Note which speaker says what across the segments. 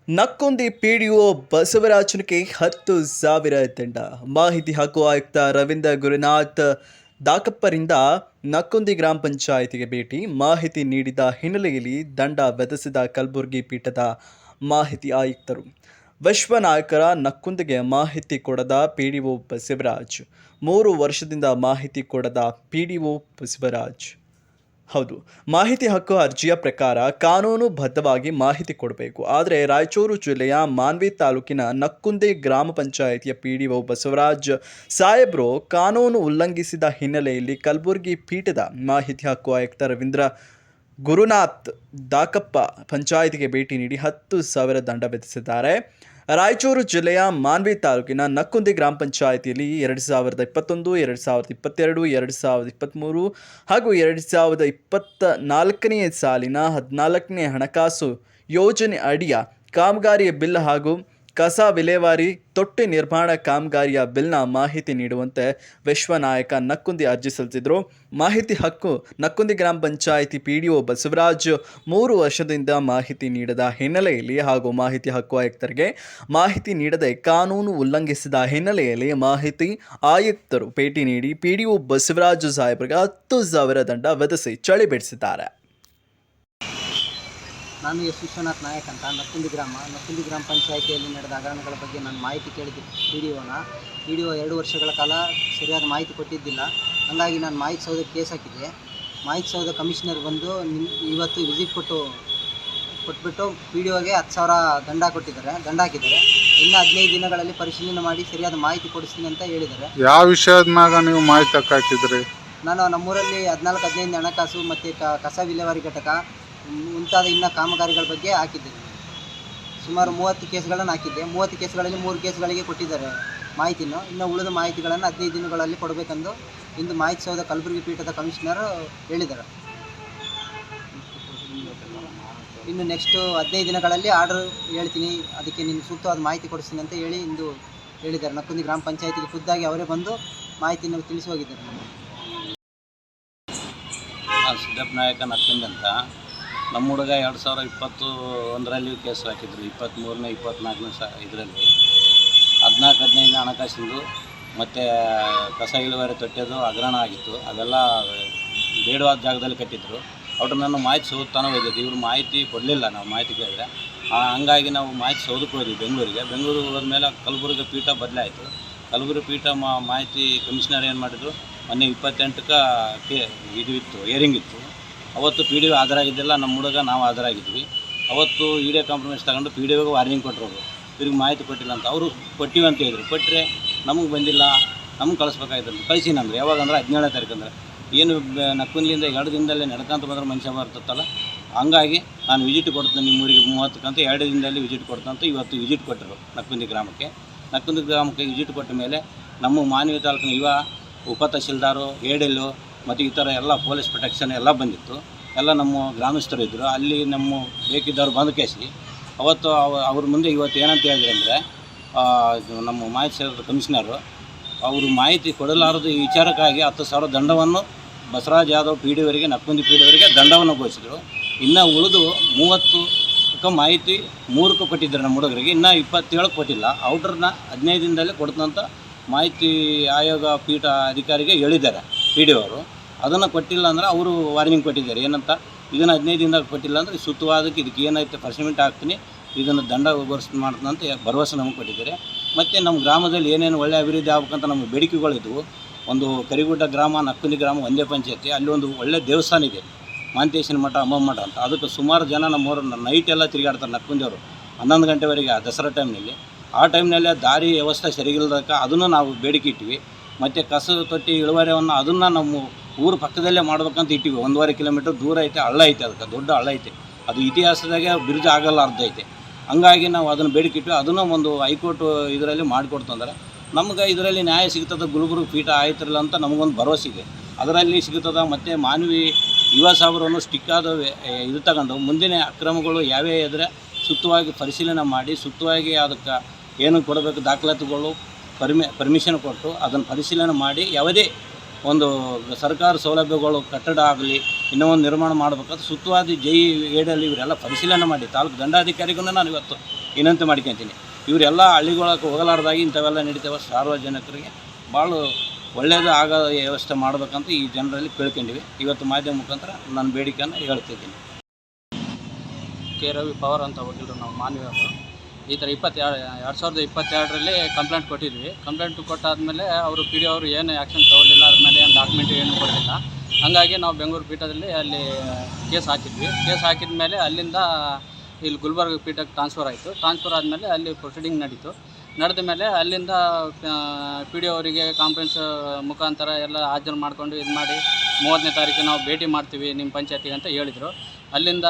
Speaker 1: ನಕ್ಕೊಂದಿ PDO ಬಸವರಾಜನಿಗೆ 10,000 ದಂಡ. ಮಾಹಿತಿ ಹಕ್ಕು ಆಯುಕ್ತ ರವೀಂದ್ರ ಗುರುನಾಥ್ ದಾಕಪ್ಪರಿಂದ ನಕ್ಕೊಂದಿ ಗ್ರಾಮ ಪಂಚಾಯಿತಿಗೆ ಭೇಟಿ. ಮಾಹಿತಿ ನೀಡಿದ ಹಿನ್ನೆಲೆಯಲ್ಲಿ ದಂಡ ವಿಧಿಸಿದ ಕಲಬುರಗಿ ಪೀಠದ ಮಾಹಿತಿ ಆಯುಕ್ತರು. ವಿಶ್ವನಾಯಕರ ನಕ್ಕೊಂದಿಗೆ ಮಾಹಿತಿ ಕೊಡದ ಪಿಡಿಒ ಬಸವರಾಜ್. 3 ವರ್ಷದಿಂದ ಮಾಹಿತಿ ಕೊಡದ ಪಿಡಿಒ ಬಸವರಾಜ್. ಹೌದು, ಮಾಹಿತಿ ಹಕ್ಕು ಅರ್ಜಿಯ ಪ್ರಕಾರ ಕಾನೂನುಬದ್ಧವಾಗಿ ಮಾಹಿತಿ ಕೊಡಬೇಕು. ಆದರೆ ರಾಯಚೂರು ಜಿಲ್ಲೆಯ ಮಾನ್ವಿ ತಾಲೂಕಿನ ನಕ್ಕುಂದಿ ಗ್ರಾಮ ಪಂಚಾಯಿತಿಯ ಪಿಡಿಒ ಬಸವರಾಜ್ ಸಾಹೇಬ್ರು ಕಾನೂನು ಉಲ್ಲಂಘಿಸಿದ ಹಿನ್ನೆಲೆಯಲ್ಲಿ ಕಲಬುರಗಿ ಪೀಠದ ಮಾಹಿತಿ ಹಕ್ಕು ಆಯುಕ್ತ ರವೀಂದ್ರ ಗುರುನಾಥ್ ದಾಕಪ್ಪ ಪಂಚಾಯಿತಿಗೆ ಭೇಟಿ ನೀಡಿ 10,000 ದಂಡ ವಿಧಿಸಿದ್ದಾರೆ. ರಾಯಚೂರು ಜಿಲ್ಲೆಯ ಮಾನ್ವಿ ತಾಲೂಕಿನ ನಕ್ಕುಂದಿ ಗ್ರಾಮ ಪಂಚಾಯಿತಿಯಲ್ಲಿ 2021, 2022, 2023 ಹಾಗೂ 2024ನೇ ಸಾಲಿನ 14ನೇ ಹಣಕಾಸು ಯೋಜನೆ ಅಡಿಯ ಕಾಮಗಾರಿಯ ಬಿಲ್ ಹಾಗೂ ಕಸ ವಿಲೇವಾರಿ ತೊಟ್ಟಿ ನಿರ್ಮಾಣ ಕಾಮಗಾರಿಯ ಬಿಲ್ನ ಮಾಹಿತಿ ನೀಡುವಂತೆ ವಿಶ್ವನಾಯಕ ನಕ್ಕುಂದಿ ಅರ್ಜಿ ಸಲ್ಲಿಸಿದರು. ಮಾಹಿತಿ ಹಕ್ಕು ನಕ್ಕುಂದಿ ಗ್ರಾಮ ಪಂಚಾಯಿತಿ ಪಿಡಿಒ ಬಸವರಾಜ್ 3 ವರ್ಷದಿಂದ ಮಾಹಿತಿ ನೀಡದ ಹಿನ್ನೆಲೆಯಲ್ಲಿ ಹಾಗೂ ಮಾಹಿತಿ ಹಕ್ಕು ಆಯುಕ್ತರಿಗೆ ಮಾಹಿತಿ ನೀಡದೆ ಕಾನೂನು ಉಲ್ಲಂಘಿಸಿದ ಹಿನ್ನೆಲೆಯಲ್ಲಿ ಮಾಹಿತಿ ಆಯುಕ್ತರು ಭೇಟಿ ನೀಡಿ ಪಿಡಿಒ ಬಸವರಾಜ್ ಸಾಹೇಬರಿಗೆ 10,000 ದಂಡ ವಿಧಿಸಿ ಚಳಿ ಬಿಡಿಸಿದ್ದಾರೆ.
Speaker 2: ನಾನು ಎಸ್ ವಿಶ್ವನಾಥ್ ನಾಯಕ್ ಅಂತ ನಕ್ಕುಂದಿ ಗ್ರಾಮ ಪಂಚಾಯಿತಿಯಲ್ಲಿ ನಡೆದ ಹಗರಣಗಳ ಬಗ್ಗೆ ನಾನು ಮಾಹಿತಿ ಕೇಳಿದ್ದೆ. ಪಿಡಿಒ 2 ವರ್ಷಗಳ ಕಾಲ ಸರಿಯಾದ ಮಾಹಿತಿ ಕೊಟ್ಟಿದ್ದಿಲ್ಲ. ಹಾಗಾಗಿ ನಾನು ಮಾಹಿತಿ ಸೌಧಕ್ಕೆ ಕೇಸ್ ಹಾಕಿದ್ದೆ. ಮಾಹಿತಿ ಸೌಧ ಕಮಿಷನರ್ ಬಂದು ಇವತ್ತು ವಿಸಿಟ್ ಕೊಟ್ಬಿಟ್ಟು ಪಿಡಿಒಗೆ 10,000 ದಂಡ ಹಾಕಿದ್ದಾರೆ. ಇನ್ನು 15 ದಿನಗಳಲ್ಲಿ ಪರಿಶೀಲನೆ ಮಾಡಿ ಸರಿಯಾದ ಮಾಹಿತಿ ಕೊಡಿಸ್ತೀನಿ ಅಂತ ಹೇಳಿದ್ದಾರೆ.
Speaker 3: ಯಾವ ವಿಷಯದ ಮ್ಯಾಗ ನೀವು ಮಾಹಿತಿ ಹಾಕಿದ್ರಿ?
Speaker 2: ನಾನು ನಮ್ಮೂರಲ್ಲಿ 14-15 ಹಣಕಾಸು ಮತ್ತು ಕಸ ವಿಲೇವಾರಿ ಘಟಕ ಮುಂತಾದ ಇನ್ನು ಕಾಮಗಾರಿಗಳ ಬಗ್ಗೆ ಹಾಕಿದ್ದೇನೆ. ಸುಮಾರು 30 ಕೇಸ್ಗಳನ್ನು ಹಾಕಿದ್ದೆ. 30 ಕೇಸ್ಗಳಲ್ಲಿ 3 ಕೇಸ್ಗಳಿಗೆ ಕೊಟ್ಟಿದ್ದಾರೆ ಮಾಹಿತಿಯನ್ನು. ಇನ್ನು ಉಳಿದ ಮಾಹಿತಿಗಳನ್ನು 15 ದಿನಗಳಲ್ಲಿ ಕೊಡಬೇಕೆಂದು ಇಂದು ಮಾಹಿತಿ ಸೌಧ ಕಲಬುರಗಿ ಪೀಠದ ಕಮಿಷನರ್ ಹೇಳಿದ್ದಾರೆ. ಇನ್ನು ನೆಕ್ಸ್ಟ್ 15 ದಿನಗಳಲ್ಲಿ ಆರ್ಡರ್ ಹೇಳ್ತೀನಿ, ಅದಕ್ಕೆ ನೀನು ಸೂಕ್ತವಾದ ಮಾಹಿತಿ ಕೊಡಿಸ್ತೀನಿ ಅಂತ ಹೇಳಿ ಇಂದು ಹೇಳಿದ್ದಾರೆ. ನಕ್ಕುಂದಿ ಗ್ರಾಮ ಪಂಚಾಯಿತಿಗೆ ಖುದ್ದಾಗಿ ಅವರೇ ಬಂದು ಮಾಹಿತಿಯನ್ನು ತಿಳಿಸಿ ಹೋಗಿದ್ದಾರೆ.
Speaker 4: ಸಿದ್ದಪ್ಪ ನಾಯಕ ನಕ್ಕುಂದಿ ಅಂತ. ನಮ್ಮ ಹುಡುಗ 2021ರಲ್ಲಿ ಕೇಸ್ ಹಾಕಿದ್ರು. 23ನೇ 24ನೇ ಇದರಲ್ಲಿ 14-15 ಹಣಕಾಸಿಂದು ಮತ್ತು ಕಸ ಇಳುವರಿ ತೊಟ್ಟೆದು ಹಗರಣ ಆಗಿತ್ತು. ಅವೆಲ್ಲ ಬೇಡವಾದ ಜಾಗದಲ್ಲಿ ಕಟ್ಟಿದ್ರು. ಅವ್ರು ನಾನು ಮಾಹಿತಿ ಸೌಧತಾನೆ ಹೋಗಿದ್ದೆ. ಇವರು ಮಾಹಿತಿ ಕೊಡಲಿಲ್ಲ. ನಾವು ಮಾಹಿತಿ ಕೇಳಿದ್ರೆ ಹಂಗಾಗಿ ನಾವು ಮಾಹಿತಿ ಸೌಧಕ್ಕೆ ಹೋದ್ವಿ ಬೆಂಗಳೂರಿಗೆ ಹೋದ್ಮೇಲೆ ಕಲಬುರಗಿ ಪೀಠ ಬದಲಾಯಿತು. ಕಲಬುರಗಿ ಪೀಠ ಮಾಹಿತಿ ಕಮಿಷನರ್ ಏನು ಮಾಡಿದ್ರು, ಮೊನ್ನೆ 28ಕ್ಕೆ ಇದು ಇತ್ತು, ಹಿಯರಿಂಗ್ ಇತ್ತು. ಅವತ್ತು ಪಿಡಿಒ ಹಾಜರಾಗಿದ್ದಿಲ್ಲ. ನಮ್ಮ ಹುಡುಗ ನಾವು ಹಾಜರಾಗಿದ್ವಿ. ಅವತ್ತು ಇಡೇ ಕಾಂಪ್ರಮೈಸ್ ತಗೊಂಡು ಪಿಡಿಒಗೆ ವಾರ್ನಿಂಗ್ ಕೊಟ್ಟರು. ಇವ್ರಿಗೆ ಮಾಹಿತಿ ಕೊಟ್ಟಿಲ್ಲ ಅಂತ. ಅವರು ಕೊಟ್ಟಿವಿ ಅಂತ ಹೇಳಿದ್ರು. ಕೊಟ್ಟರೆ ನಮಗೆ ಬಂದಿಲ್ಲ, ನಮ್ಗೆ ಕಳಿಸ್ಬೇಕಾಗಿತ್ತು. ಕಳಿಸಿನಂದ್ರೆ ಯಾವಾಗಂದ್ರೆ 17ನೇ ತಾರೀಕು ಅಂದರೆ ಏನು ನಕ್ಕುಂದಿಯಿಂದ 2 ದಿನದಲ್ಲೇ ನಡ್ಕೊಂತ ಬಂದ್ರೆ ಮನುಷ್ಯ ಬರ್ತತ್ತಲ್ಲ. ಹಂಗಾಗಿ ನಾನು ವಿಸಿಟ್ ಕೊಡ್ತೇನೆ ನಿಮ್ಮೂರಿಗೆ 30ಕ್ಕೆ ಅಂತ 2 ದಿನದಲ್ಲಿ ವಿಸಿಟ್ ಕೊಡ್ತಂತ ಇವತ್ತು ವಿಸಿಟ್ ಕೊಟ್ಟರು ನಕ್ಕುಂದಿ ಗ್ರಾಮಕ್ಕೆ ವಿಸಿಟ್ ಕೊಟ್ಟ ಮೇಲೆ ನಮ್ಮ ಮಾನವಿ ತಾಲೂಕಿನ ಉಪ ತಹಶೀಲ್ದಾರು, ಎಡೆಲ್ಲು ಮತ್ತು ಈ ಥರ ಎಲ್ಲ ಪೊಲೀಸ್ ಪ್ರೊಟೆಕ್ಷನ್ ಎಲ್ಲ ಬಂದಿತ್ತು. ಎಲ್ಲ ನಮ್ಮ ಗ್ರಾಮಸ್ಥರು ಇದ್ದರು. ಅಲ್ಲಿ ನಮ್ಮ ಬೇಕಿದ್ದವ್ರು ಬಂದು ಕೇಸಿ ಅವತ್ತು ಅವ್ರ ಮುಂದೆ ಇವತ್ತು ಏನಂತ ಹೇಳಿದ್ರೆ ಅಂದರೆ, ನಮ್ಮ ಮಾಹಿತಿ ಕಮಿಷನರು ಅವರು ಮಾಹಿತಿ ಕೊಡಲಾರದು ಈ ವಿಚಾರಕ್ಕಾಗಿ 10,000 ದಂಡವನ್ನು ಬಸವರಾಜ್ ಯಾದವ್ ಪಿಡಿಒವರಿಗೆ, ನಕ್ಕುಂದಿ ಪಿಡಿಒವರಿಗೆ ದಂಡವನ್ನು ಘೋಷಿಸಿದರು. ಇನ್ನು ಉಳಿದು 30ಕ್ಕೆ ಮಾಹಿತಿ 3ಕ್ಕೆ ಕೊಟ್ಟಿದ್ದಾರೆ ನಮ್ಮ ಹುಡುಗರಿಗೆ. ಇನ್ನು 27ಕ್ಕೆ ಕೊಟ್ಟಿಲ್ಲ. ಔಟ್ರನ್ನ 15 ದಿನದಲ್ಲೇ ಕೊಡ್ತಂತ ಮಾಹಿತಿ ಆಯೋಗ ಪೀಠ ಅಧಿಕಾರಿಗೆ ಹೇಳಿದ್ದಾರೆ ಪಿಡಿಒ. ಅದನ್ನು ಕೊಟ್ಟಿಲ್ಲ ಅಂದರೆ ಅವರು ವಾರ್ನಿಂಗ್ ಕೊಟ್ಟಿದ್ದಾರೆ. ಏನಂತ, ಇದನ್ನು 15 ದಿನದಾಗ ಕೊಟ್ಟಿಲ್ಲ ಅಂದರೆ ಸುತ್ತವಾದಕ್ಕೆ ಇದಕ್ಕೆ ಏನಾಯ್ತು ಪರ್ಸೆಂಟ್ ಹಾಕ್ತೀನಿ, ಇದನ್ನು ದಂಡ ಮಾಡ್ತೀನಿ ಅಂತ ಭರವಸೆ ನಮಗೆ ಕೊಟ್ಟಿದ್ದಾರೆ. ಮತ್ತು ನಮ್ಮ ಗ್ರಾಮದಲ್ಲಿ ಏನೇನು ಒಳ್ಳೆಯ ಅಭಿವೃದ್ಧಿ ಆಗ್ಬೇಕಂತ ನಮಗೆ ಬೇಡಿಕೆಗಳಿದ್ವು. ಒಂದು ಕರಿಗುಡ್ಡ ಗ್ರಾಮ, ನಕ್ಕುಂದಿ ಗ್ರಾಮ ಒಂದೇ ಪಂಚಾಯತಿ. ಅಲ್ಲಿ ಒಂದು ಒಳ್ಳೆಯ ದೇವಸ್ಥಾನ ಇದೆ, ಮಾಂತೇಶ್ವರ ಮಠ, ಅಮ್ಮಮ್ಮ ಮಠ ಅಂತ. ಅದಕ್ಕೆ ಸುಮಾರು ಜನ ನಮ್ಮವರು ನೈಟ್ ಎಲ್ಲ ತಿರುಗಾಡ್ತಾರೆ ನಕ್ಕುಂದಿಯವರು 11 ಗಂಟೆವರೆಗೆ ಆ ದಸರಾ ಟೈಮ್ನಲ್ಲಿ. ಆ ಟೈಮ್ನಲ್ಲಿ ದಾರಿ ವ್ಯವಸ್ಥೆ ಸರಿಗಿಲ್ಲದಕ್ಕೆ ಅದನ್ನು ನಾವು ಬೇಡಿಕೆ ಇಟ್ಟಿವಿ. ಮತ್ತು ಕಸ ತೊಟ್ಟಿ ಇಳುವರಿಯನ್ನು ಅದನ್ನು ನಮ್ಮ ಊರು ಪಕ್ಕದಲ್ಲೇ ಮಾಡ್ಬೇಕಂತ ಇಟ್ಟಿವಿ. 1.5 ಕಿಲೋಮೀಟ್ರ್ ದೂರ ಐತೆ, ಹಳ್ಳ ಐತೆ, ಅದಕ್ಕೆ ದೊಡ್ಡ ಹಳ್ಳ ಐತೆ. ಅದು ಇತಿಹಾಸದಾಗೆ ಬ್ರಿಡ್ಜ್ ಆಗಲ್ಲ ಅರ್ಧ ಐತೆ. ಹಂಗಾಗಿ ನಾವು ಅದನ್ನು ಬೇಡಿಕೆ ಇಟ್ಟಿವಿ. ಅದನ್ನು ಒಂದು ಹೈಕೋರ್ಟ್ ಇದರಲ್ಲಿ ಮಾಡಿಕೊಡ್ತಂದ್ರೆ ನಮ್ಗೆ ಇದರಲ್ಲಿ ನ್ಯಾಯ ಸಿಗ್ತದೆ. ಗುಲ್ಬರ್ಗ ಪೀಠ ಆಯ್ತಿರಲ್ಲ ಅಂತ ನಮಗೊಂದು ಭರವಸೆ ಇದೆ, ಅದರಲ್ಲಿ ಸಿಗ್ತದೆ. ಮತ್ತು ಮಾನವಿ ಸಾಹೇಬರನ್ನು ಸ್ಟಿಕ್ ಆದ ಇದು ತಗೊಂಡು ಮುಂದಿನ ಅಕ್ರಮಗಳು ಯಾವೇ ಇದ್ದರೆ ಸೂಕ್ತವಾಗಿ ಪರಿಶೀಲನೆ ಮಾಡಿ, ಸೂಕ್ತವಾಗಿ ಅದಕ್ಕೆ ಏನು ಕೊಡಬೇಕು ದಾಖಲಾತಿಗಳು ಪರ್ಮಿಷನ್ ಕೊಟ್ಟು ಅದನ್ನು ಪರಿಶೀಲನೆ ಮಾಡಿ ಯಾವುದೇ ಒಂದು ಸರ್ಕಾರ ಸೌಲಭ್ಯಗಳು ಕಟ್ಟಡ ಆಗಲಿ ಇನ್ನೂ ಒಂದು ನಿರ್ಮಾಣ ಮಾಡಬೇಕಾದ್ರೆ ಸುತ್ತವಾದ ಎಡೆಯಲ್ಲಿ ಇವರೆಲ್ಲ ಪರಿಶೀಲನೆ ಮಾಡಿ ತಾಲೂಕು ದಂಡಾಧಿಕಾರಿಗೂ ನಾನು ಇವತ್ತು ವಿನಂತಿ ಮಾಡ್ಕೊತೀನಿ. ಇವರೆಲ್ಲ ಹಳ್ಳಿಗಳಕ್ಕೆ ಹೋಗಲಾರ್ದಾಗಿ ಇಂಥವೆಲ್ಲ ನಡೀತಾವೆ. ಸಾರ್ವಜನಿಕರಿಗೆ ಭಾಳ ಒಳ್ಳೆಯದು ಆಗೋ ವ್ಯವಸ್ಥೆ ಮಾಡಬೇಕಂತ ಈ ಜನರಲ್ಲಿ ಕೇಳ್ಕೊಂಡಿವಿ. ಇವತ್ತು ಮಾಧ್ಯಮ ಮುಖಾಂತರ ನನ್ನ ಬೇಡಿಕೆಯನ್ನು ಹೇಳ್ತಿದ್ದೀನಿ.
Speaker 5: ಕೆ ರವಿ ಪವರ್ ಅಂತ ವಕೀಲರು ನಾವು ಮಾನ್ಯವರು. ಈ ಥರ 2022ರಲ್ಲಿ ಕಂಪ್ಲೇಂಟ್ ಕೊಟ್ಟಿದ್ವಿ. ಕಂಪ್ಲೇಂಟ್ ಕೊಟ್ಟಾದಮೇಲೆ ಅವರು ಪಿ ಡಿ ಅವರು ಏನು ಆ್ಯಕ್ಷನ್ ತೊಗೊಳ್ಳಿಲ್ಲ, ಅದ್ರ ಮೇಲೆ ಏನು ಡಾಕ್ಯುಮೆಂಟ್ ಏನು ಕೊಡಲಿಲ್ಲ. ಹಾಗಾಗಿ ನಾವು ಬೆಂಗಳೂರು ಪೀಠದಲ್ಲಿ ಅಲ್ಲಿ ಕೇಸ್ ಹಾಕಿದ್ವಿ. ಕೇಸ್ ಹಾಕಿದ ಮೇಲೆ ಅಲ್ಲಿಂದ ಇಲ್ಲಿ ಗುಲ್ಬರ್ಗ ಪೀಠಕ್ಕೆ ಟ್ರಾನ್ಸ್ಫರ್ ಆಯಿತು. ಟ್ರಾನ್ಸ್ಫರ್ ಆದಮೇಲೆ ಅಲ್ಲಿ ಪ್ರೊಸೀಡಿಂಗ್ ನಡೀತು. ನಡೆದ ಮೇಲೆ ಅಲ್ಲಿಂದ ಪಿ ಡಿ ಅವರಿಗೆ ಕಾನ್ಫರೆನ್ಸ್ ಮುಖಾಂತರ ಎಲ್ಲ ಹಾಜರು ಮಾಡಿಕೊಂಡು ಇದು ಮಾಡಿ 30ನೇ ತಾರೀಕು ನಾವು ಭೇಟಿ ಮಾಡ್ತೀವಿ ನಿಮ್ಮ ಪಂಚಾಯತಿಗೆ ಅಂತ ಹೇಳಿದರು. ಅಲ್ಲಿಂದ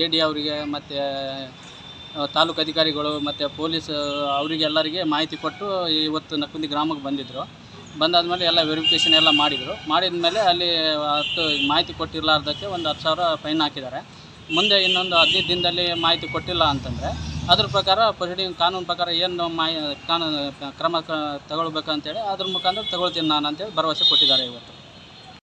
Speaker 5: ಎ ಡಿ ಅವರಿಗೆ ಮತ್ತು ತಾಲೂಕು ಅಧಿಕಾರಿಗಳು ಮತ್ತು ಪೊಲೀಸ್ ಅವರಿಗೆಲ್ಲರಿಗೆ ಮಾಹಿತಿ ಕೊಟ್ಟು ಇವತ್ತು ನಕ್ಕುಂದಿ ಗ್ರಾಮಕ್ಕೆ ಬಂದಿದ್ದರು. ಬಂದಾದಮೇಲೆ ಎಲ್ಲ ವೆರಿಫಿಕೇಷನ್ ಎಲ್ಲ ಮಾಡಿದರು. ಮಾಡಿದ ಮೇಲೆ ಅಲ್ಲಿ ಮಾಹಿತಿ ಕೊಟ್ಟಿರಲಾರ್ದಕ್ಕೆ ಒಂದು 10,000 ಫೈನ್ ಹಾಕಿದ್ದಾರೆ. ಮುಂದೆ ಇನ್ನೊಂದು 15 ದಿನದಲ್ಲಿ ಮಾಹಿತಿ ಕೊಟ್ಟಿಲ್ಲ ಅಂತಂದರೆ ಅದ್ರ ಪ್ರಕಾರ ಪ್ರೊಸೀಡಿಂಗ್ ಕಾನೂನು ಪ್ರಕಾರ ಏನು ಕಾನೂನು ಕ್ರಮ ತಗೊಳ್ಬೇಕಂತೇಳಿ ಅದ್ರ ಮುಖಾಂತರ ತಗೊಳ್ತೀನಿ ನಾನು ಅಂತೇಳಿ ಭರವಸೆ ಕೊಟ್ಟಿದ್ದಾರೆ ಇವತ್ತು.